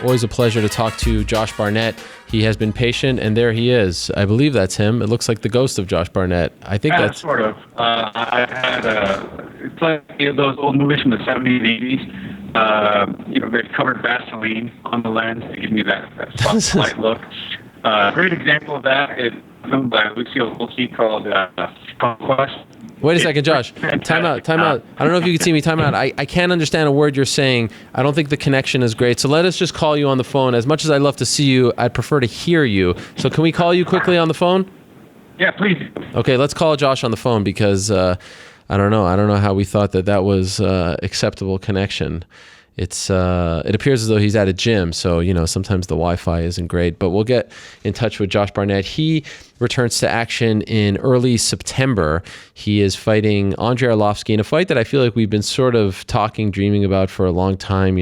Always a pleasure to talk to Josh Barnett. He has been patient, and there he is. I believe that's him. It looks like the ghost of Josh Barnett. I think that's sort of. I've had it's like those old movies from the 70s and 80s. They covered Vaseline on the lens to give me that spotlight look. Great example of that is a film by Rothwell Loss called Conquest. Wait a second, Josh. Time out. I don't know if you can see me. Time out. I can't understand a word you're saying. I don't think the connection is great. So let us just call you on the phone. As much as I'd love to see you, I'd prefer to hear you. So can we call you quickly on the phone? Yeah, please. Okay, let's call Josh on the phone because I don't know. I don't know how we thought that was acceptable connection. It appears as though he's at a gym, so sometimes the Wi-Fi isn't great. But we'll get in touch with Josh Barnett. He returns to action in early September. He is fighting Andrei Arlovski in a fight that I feel like we've been sort of dreaming about for a long time.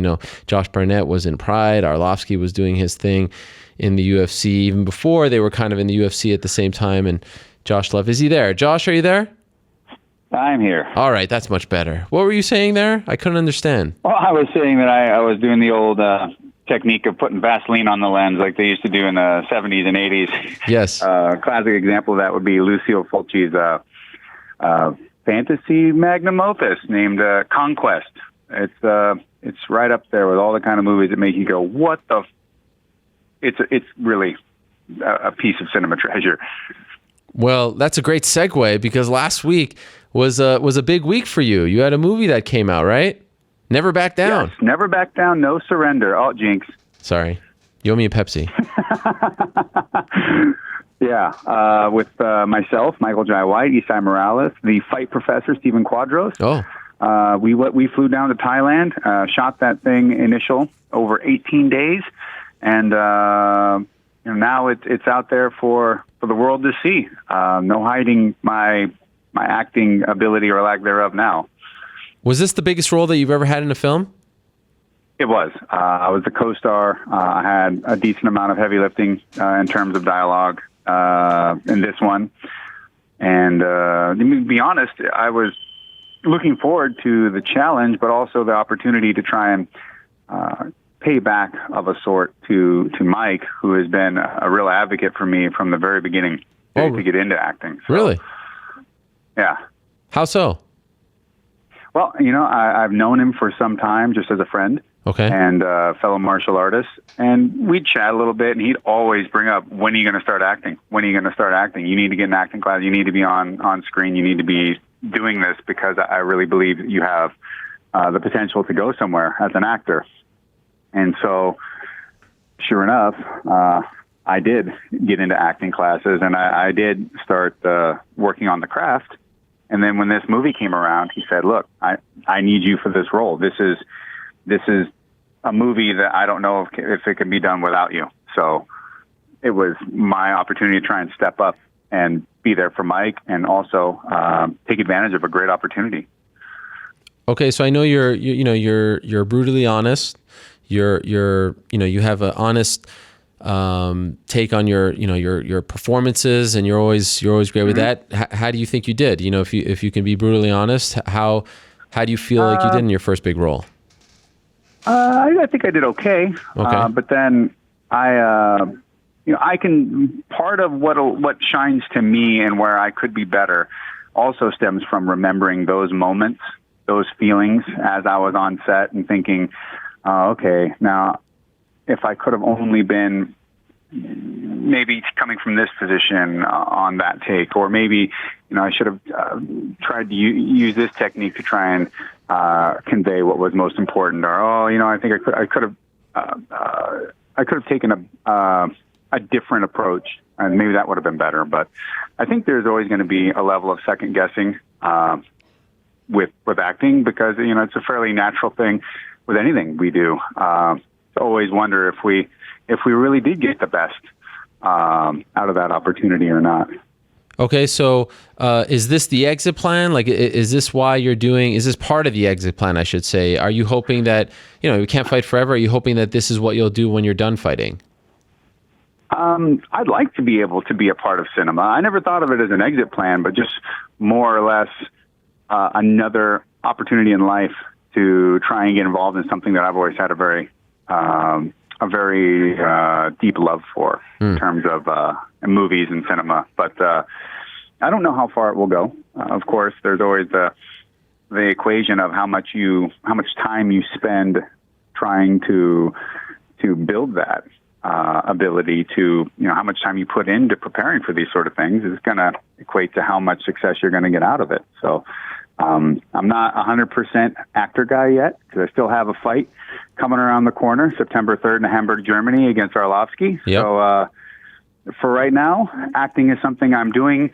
Josh Barnett was in Pride. Arlovski was doing his thing in the UFC. Even before, they were kind of in the UFC at the same time, and Josh left. Is he there? Josh, are you there? I'm here. All right, that's much better. What were you saying there? I couldn't understand. Well, I was saying that I was doing the old technique of putting Vaseline on the lens like they used to do in the 70s and 80s. Yes. Classic example of that would be Lucio Fulci's fantasy magnum opus named Conquest. It's right up there with all the kind of movies that make you go, what the... It's really a piece of cinema treasure. Well, that's a great segue because last week was a big week for you. You had a movie that came out, right? Never Back Down. Yes, Never Back Down, No Surrender. Oh, jinx. Sorry. You owe me a Pepsi. Yeah, with myself, Michael Jai White, Isai Morales, the fight professor, Stephen Quadros. Oh. We flew down to Thailand, shot that thing initial over 18 days, and now it's out there for the world to see. No hiding my acting ability or lack thereof now. Was this the biggest role that you've ever had in a film? It was. I was the co-star. I had a decent amount of heavy lifting in terms of dialogue in this one. And to be honest, I was looking forward to the challenge, but also the opportunity to try and pay back of a sort to Mike, who has been a real advocate for me from the very beginning to get into acting. So, really? Yeah. How so? Well, I've known him for some time just as a friend. Okay. And fellow martial artist. And we'd chat a little bit, and he'd always bring up, when are you going to start acting? When are you going to start acting? You need to get an acting class. You need to be on screen. You need to be doing this because I really believe that you have the potential to go somewhere as an actor. And so, sure enough, I did get into acting classes, and I did start working on the craft. And then when this movie came around, he said, look, I need you for this role. This is a movie that I don't know if it can be done without you. So it was my opportunity to try and step up and be there for Mike and also take advantage of a great opportunity. Okay, so I know you're brutally honest. You have an honest take on your performances, and you're always great with that. How do you think you did? If you can be brutally honest, how do you feel like you did in your first big role? I think I did okay. But then I can, part of what shines to me and where I could be better also stems from remembering those moments, those feelings as I was on set and thinking, okay, now if I could have only been maybe coming from this position on that take, or maybe, I should have tried to use this technique to try and convey what was most important, or, I think I could have taken a different approach, and maybe that would have been better. But I think there's always going to be a level of second guessing with acting, because it's a fairly natural thing with anything we do. To always wonder if we really did get the best out of that opportunity or not. Okay, so is this the exit plan? Like, is this part of the exit plan, I should say? Are you hoping that, we can't fight forever? Are you hoping that this is what you'll do when you're done fighting? I'd like to be able to be a part of cinema. I never thought of it as an exit plan, but just more or less another opportunity in life to try and get involved in something that I've always had a very a very deep love for in terms of movies and cinema. But I don't know how far it will go. Of course, there's always the equation of how much time you spend trying to build that ability to, how much time you put into preparing for these sort of things is going to equate to how much success you're going to get out of it. So I'm not 100% actor guy yet because I still have a fight coming around the corner, September 3rd in Hamburg, Germany against Arlovski. Yep. So for right now, acting is something I'm doing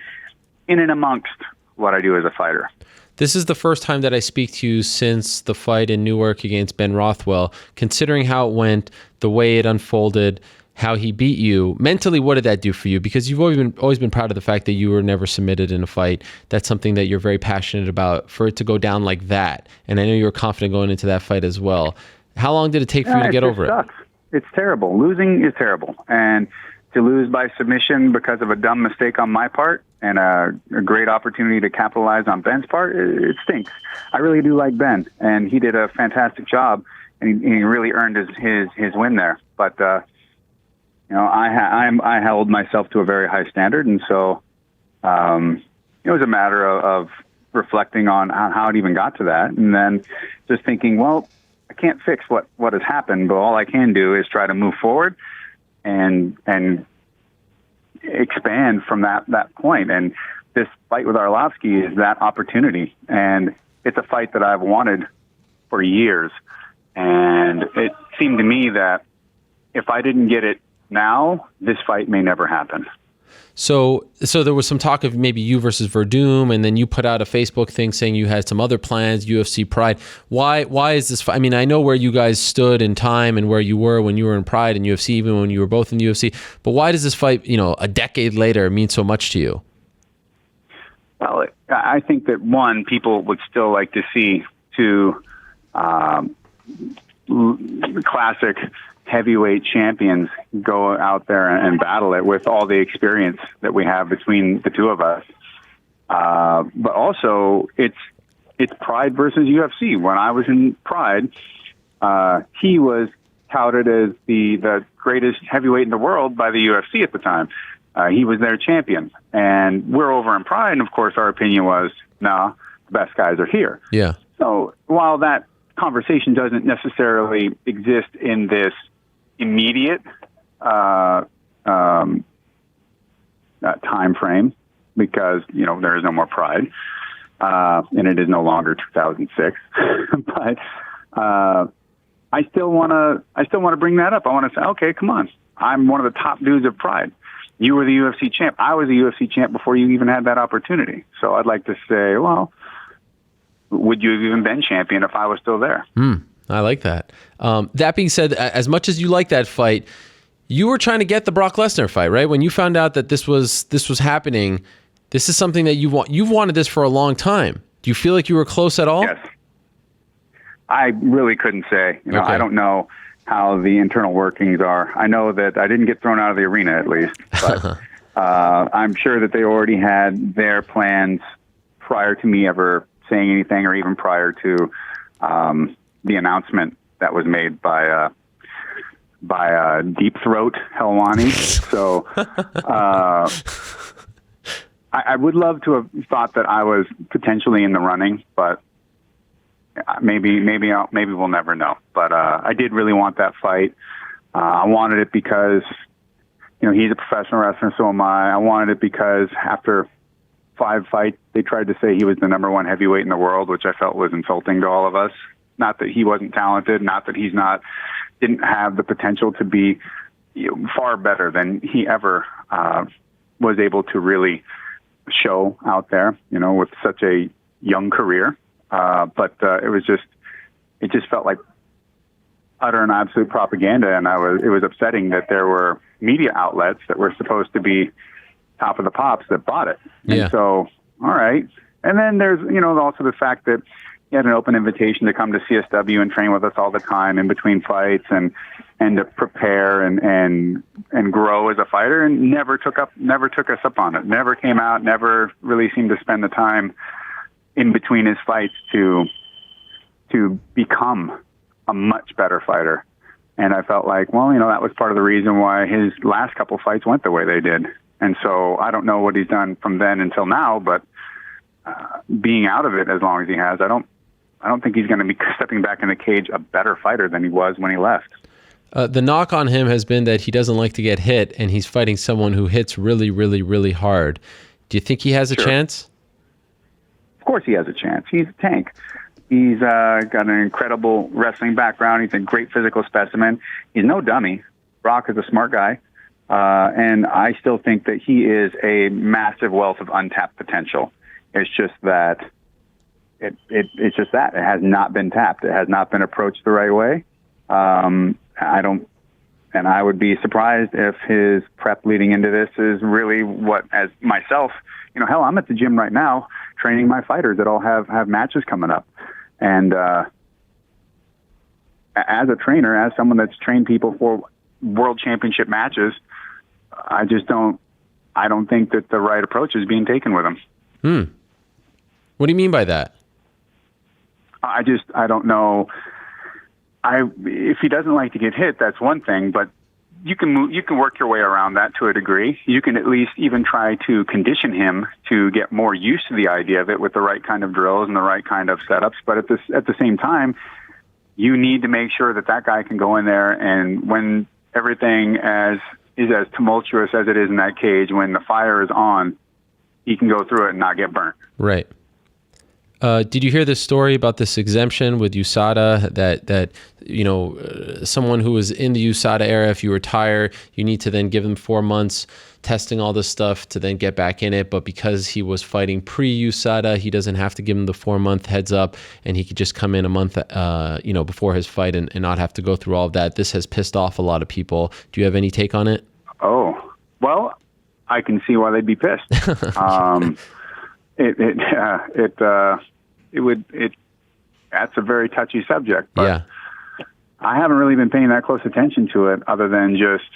in and amongst what I do as a fighter. This is the first time that I speak to you since the fight in Newark against Ben Rothwell. Considering how it went, the way it unfolded, how he beat you, mentally, what did that do for you? Because you've always been proud of the fact that you were never submitted in a fight. That's something that you're very passionate about. For it to go down like that, and I know you were confident going into that fight as well. How long did it take for you to get over it? It's terrible. Losing is terrible. And to lose by submission because of a dumb mistake on my part and a great opportunity to capitalize on Ben's part, it stinks. I really do like Ben, and he did a fantastic job, and he really earned his win there. But I held myself to a very high standard, and so it was a matter of reflecting on how it even got to that, and then just thinking, well, I can't fix what has happened, but all I can do is try to move forward and expand from that point. And this fight with Arlovski is that opportunity, and it's a fight that I've wanted for years. And it seemed to me that if I didn't get it now, this fight may never happen. So there was some talk of maybe you versus Verdum, and then you put out a Facebook thing saying you had some other plans, UFC Pride. Why is this fight? I mean, I know where you guys stood in time and where you were when you were in Pride and UFC, even when you were both in the UFC. But why does this fight, a decade later, mean so much to you? Well, I think that, one, people would still like to see two classic heavyweight champions go out there and battle it with all the experience that we have between the two of us. But also, it's Pride versus UFC. When I was in Pride, he was touted as the greatest heavyweight in the world by the UFC at the time. He was their champion. And we're over in Pride, and of course our opinion was, nah, the best guys are here. Yeah. So while that conversation doesn't necessarily exist in this immediate time frame, because there is no more Pride, and it is no longer 2006. But I still want to bring that up. I want to say, okay, come on, I'm one of the top dudes of Pride. You were the UFC champ. I was the UFC champ before you even had that opportunity. So I'd like to say, well, would you have even been champion if I was still there? I like that. That being said, as much as you like that fight, you were trying to get the Brock Lesnar fight, right? When you found out that this was happening, this is something that you've wanted this for a long time. Do you feel like you were close at all? Yes. I really couldn't say. Okay. I don't know how the internal workings are. I know that I didn't get thrown out of the arena, at least, but I'm sure that they already had their plans prior to me ever saying anything, or even prior to the announcement that was made by Deep Throat Helwani. So I would love to have thought that I was potentially in the running, but maybe we'll never know. But I did really want that fight. I wanted it because he's a professional wrestler, so am I. I wanted it because after 5 fights, they tried to say he was the number 1 heavyweight in the world, which I felt was insulting to all of us. Not that he wasn't talented, not that didn't have the potential to be far better than he ever was able to really show out there, with such a young career. But it just felt like utter and absolute propaganda, and it was upsetting that there were media outlets that were supposed to be top of the pops that bought it. Yeah. And so, all right. And then there's, also the fact that he had an open invitation to come to CSW and train with us all the time in between fights and to prepare and grow as a fighter, and never took us up on it. Never came out, never really seemed to spend the time in between his fights to become a much better fighter. And I felt like, well, that was part of the reason why his last couple fights went the way they did. And so I don't know what he's done from then until now, but being out of it as long as he has, I don't think he's going to be stepping back in the cage a better fighter than he was when he left. The knock on him has been that he doesn't like to get hit, and he's fighting someone who hits really, really, really hard. Do you think he has a chance? Of course he has a chance. He's a tank. He's got an incredible wrestling background. He's a great physical specimen. He's no dummy. Brock is a smart guy. And I still think that he is a massive wealth of untapped potential. It's just that it's just that it has not been tapped. It has not been approached the right way. I would be surprised if his prep leading into this is really what, as myself, hell, I'm at the gym right now training my fighters that all have matches coming up. And as a trainer, as someone that's trained people for world championship matches, I don't think that the right approach is being taken with him. What do you mean by that? I don't know. If he doesn't like to get hit, that's one thing, but you can work your way around that to a degree. You can at least even try to condition him to get more used to the idea of it with the right kind of drills and the right kind of setups. But at the same time, you need to make sure that guy can go in there, and when everything is as tumultuous as it is in that cage, when the fire is on, he can go through it and not get burnt. Right. Did you hear this story about this exemption with USADA that someone who was in the USADA era, if you retire, you need to then give them 4 months testing all this stuff to then get back in it. But because he was fighting pre-USADA, he doesn't have to give him the 4-month heads up, and he could just come in a month, before his fight and not have to go through all of that. This has pissed off a lot of people. Do you have any take on it? Oh, well, I can see why they'd be pissed. That's a very touchy subject, but yeah. I haven't really been paying that close attention to it, other than just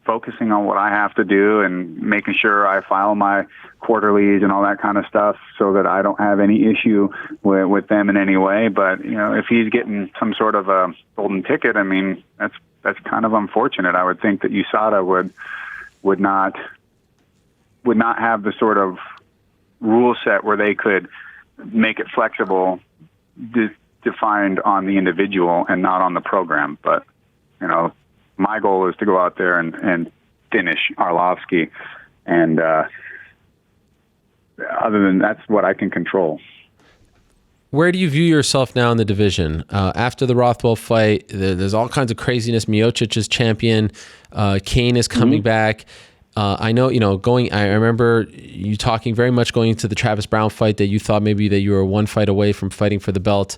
focusing on what I have to do and making sure I file my quarterlies and all that kind of stuff so that I don't have any issue with them in any way. But, if he's getting some sort of a golden ticket, I mean, that's kind of unfortunate. I would think that USADA would not have the sort of rule set where they could make it flexible, defined on the individual and not on the program. But, my goal is to go out there and finish Arlovski. And other than that's what I can control. Where do you view yourself now in the division? After the Rothwell fight, there's all kinds of craziness. Miocic is champion. Kane is coming back. I know, I remember you talking very much going into the Travis Brown fight that you thought maybe that you were one fight away from fighting for the belt.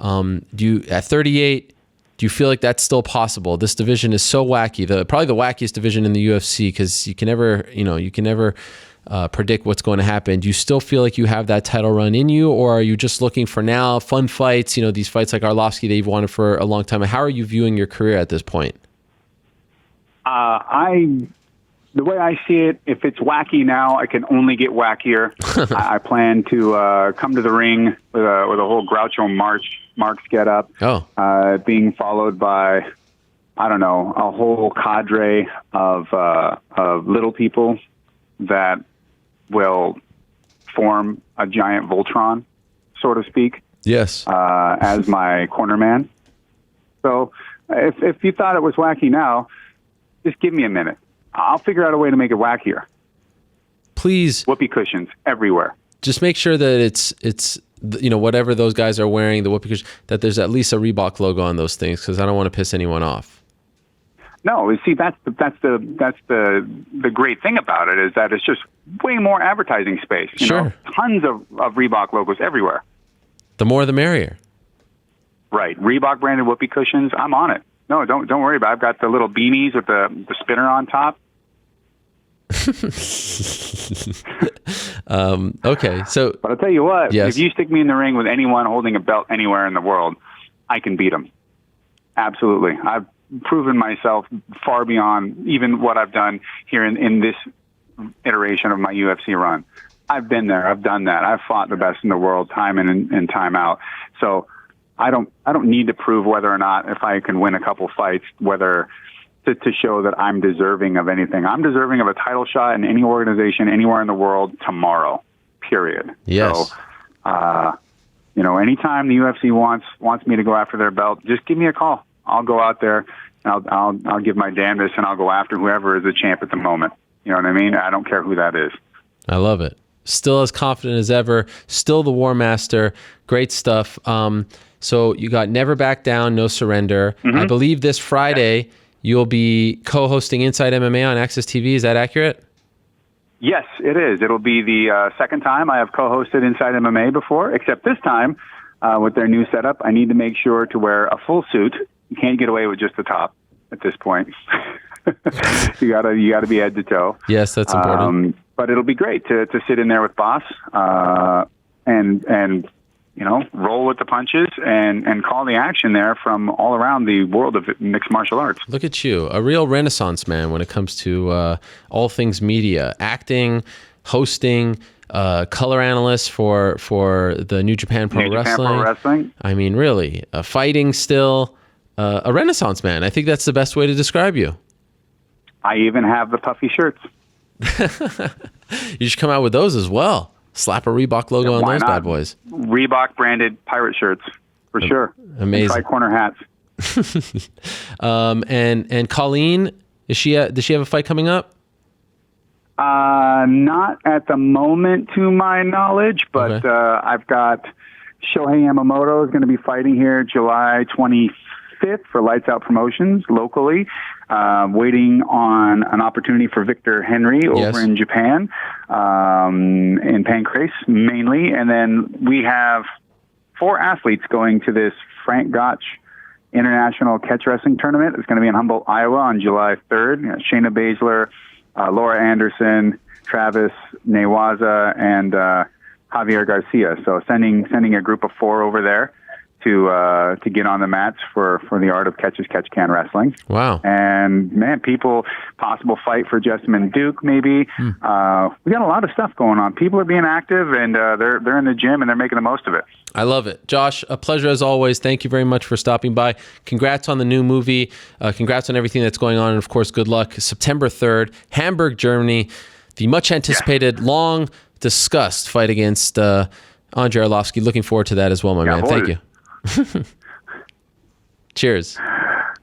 At 38, do you feel like that's still possible? This division is so wacky, probably the wackiest division in the UFC, because you can never predict what's going to happen. Do you still feel like you have that title run in you, or are you just looking for now fun fights, these fights like Arlovski that you've wanted for a long time? How are you viewing your career at this point? The way I see it, if it's wacky now, I can only get wackier. I plan to come to the ring with a whole Groucho Marx get up, being followed by, I don't know, a whole cadre of little people that will form a giant Voltron, so to speak. Yes. As my corner man. So if you thought it was wacky now, just give me a minute. I'll figure out a way to make it wackier. Please. Whoopee cushions everywhere. Just make sure that it's whatever those guys are wearing, the whoopee cushions, that there's at least a Reebok logo on those things, because I don't want to piss anyone off. No, you see, that's the great thing about it, is that it's just way more advertising space. Sure. Tons of Reebok logos everywhere. The more the merrier. Right. Reebok branded whoopee cushions, I'm on it. No, don't worry about it. I've got the little beanies with the spinner on top. Okay, so... But I'll tell you what, yes. If you stick me in the ring with anyone holding a belt anywhere in the world, I can beat them. Absolutely. I've proven myself far beyond even what I've done here in this iteration of my UFC run. I've been there. I've done that. I've fought the best in the world time in and time out. So I don't need to prove whether or not if I can win a couple fights, whether to show that I'm deserving of anything. I'm deserving of a title shot in any organization anywhere in the world tomorrow, period. Yes. So, anytime the UFC wants me to go after their belt, just give me a call. I'll go out there and I'll give my damnedest and I'll go after whoever is the champ at the moment. You know what I mean? I don't care who that is. I love it. Still as confident as ever. Still the War Master. Great stuff. So you got Never Back Down, No Surrender. Mm-hmm. I believe this Friday you'll be co-hosting Inside MMA on Access TV. Is that accurate? Yes, it is. It'll be the second time I have co-hosted Inside MMA before, except this time with their new setup, I need to make sure to wear a full suit. You can't get away with just the top at this point. you gotta be head to toe. Yes, that's important. But it'll be great to sit in there with Boss and roll with the punches and call the action there from all around the world of mixed martial arts. Look at you, a real Renaissance man when it comes to all things media, acting, hosting, color analyst for the New Japan Pro Wrestling. I mean, really, fighting still, a Renaissance man. I think that's the best way to describe you. I even have the puffy shirts. You should come out with those as well. Slap a Reebok logo on those bad boys. Reebok branded pirate shirts for sure. Amazing. And tri-corner hats. And Colleen, does she have a fight coming up? Not at the moment, to my knowledge, but Okay. I've got Shohei Yamamoto is going to be fighting here July 25th for Lights Out Promotions locally. Waiting on an opportunity for Victor Henry over in Japan, in Pancrase mainly. And then we have 4 athletes going to this Frank Gotch International Catch Wrestling Tournament. It's going to be in Humboldt, Iowa on July 3rd. Shayna Baszler, Laura Anderson, Travis Newaza, and Javier Garcia. So sending a group of 4 over there to get on the mats for the art of catch as catch can wrestling. Wow. And man, possible fight for Jessamine Duke maybe. We got a lot of stuff going on. People are being active and they're in the gym and they're making the most of it. I love it. Josh, a pleasure as always. Thank you very much for stopping by. Congrats on the new movie. Congrats on everything that's going on. And of course, good luck. September 3rd, Hamburg, Germany, the much anticipated, long discussed fight against Andrei Arlovski. Looking forward to that as well, my man. Thank you. Cheers.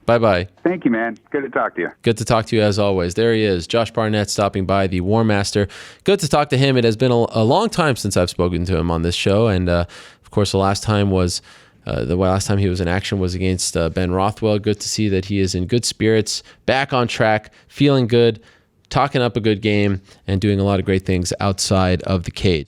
Bye-bye. Thank you, man. Good to talk to you. Good to talk to you as always. There he is, Josh Barnett, stopping by, the War Master. Good to talk to him. It has been a long time since I've spoken to him on this show, and of course, the last time he was in action was against Ben Rothwell. Good to see that he is in good spirits, back on track, feeling good, talking up a good game, and doing a lot of great things outside of the cage.